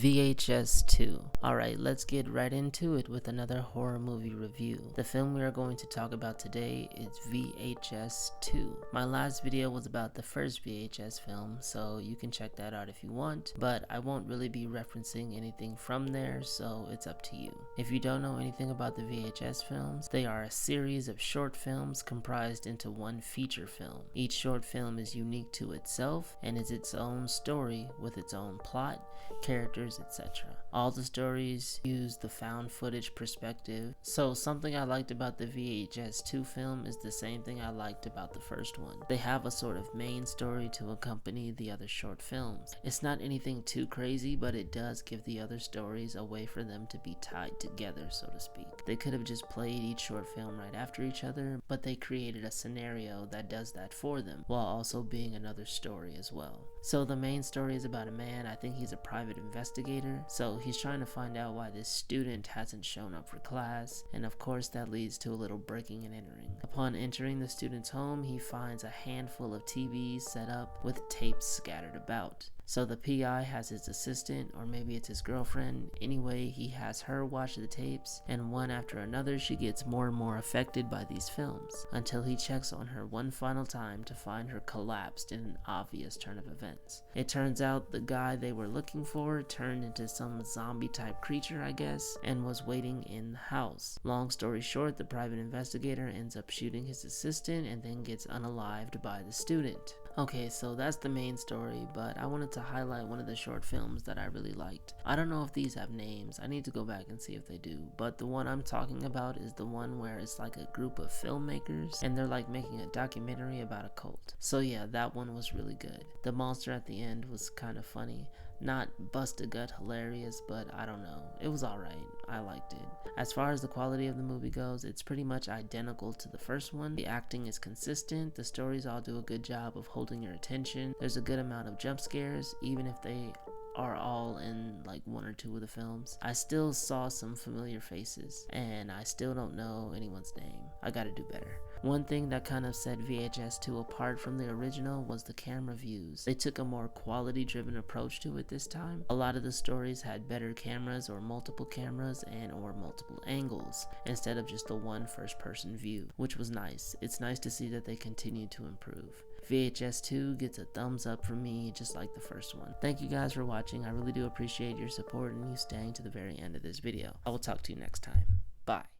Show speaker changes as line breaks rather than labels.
VHS2. Alright, let's get right into it with another horror movie review. The film we are going to talk about today is VHS2. My last video was about the first VHS film, so you can check that out if you want, but I won't really be referencing anything from there, so it's up to you. If you don't know anything about the VHS films, they are a series of short films comprised into one feature film. Each short film is unique to itself and is its own story with its own plot, characters, etc. All the stories use the found footage perspective, so something I liked about the VHS2 film is the same thing I liked about the first one. They have a sort of main story to accompany the other short films. It's not anything too crazy, but it does give the other stories a way for them to be tied together, so to speak. They could have just played each short film right after each other, but they created a scenario that does that for them, while also being another story as well. So the main story is about a man. I think he's a private investigator, so he's trying to find out why this student hasn't shown up for class, and of course that leads to a little breaking and entering. Upon entering the student's home, he finds a handful of TVs set up with tapes scattered about. So the PI has his assistant, or maybe it's his girlfriend. Anyway, he has her watch the tapes, and one after another she gets more and more affected by these films, until he checks on her one final time to find her collapsed in an obvious turn of events. It turns out the guy they were looking for turned into some zombie type creature, I guess, and was waiting in the house. Long story short, the private investigator ends up shooting his assistant and then gets unalived by the student. Okay, so that's the main story, but I wanted to highlight one of the short films that I really liked. I don't know if these have names, I need to go back and see if they do, but the one I'm talking about is the one where it's like a group of filmmakers and they're like making a documentary about a cult. So yeah, that one was really good. The monster at the end was kind of funny. Not bust a gut hilarious, but I don't know. It was alright. I liked it. As far as the quality of the movie goes, it's pretty much identical to the first one. The acting is consistent. The stories all do a good job of holding your attention. There's a good amount of jump scares, even if they are all in like one or two of the films. I still saw some familiar faces, and I still don't know anyone's name. I gotta do better. One thing that kind of set VHS2 apart from the original was the camera views. They took a more quality-driven approach to it this time. A lot of the stories had better cameras or multiple cameras or multiple angles, instead of just the one first-person view, which was nice. It's nice to see that they continue to improve. VHS2 gets a thumbs up from me, just like the first one. Thank you guys for watching. I really do appreciate your support and you staying to the very end of this video. I will talk to you next time. Bye.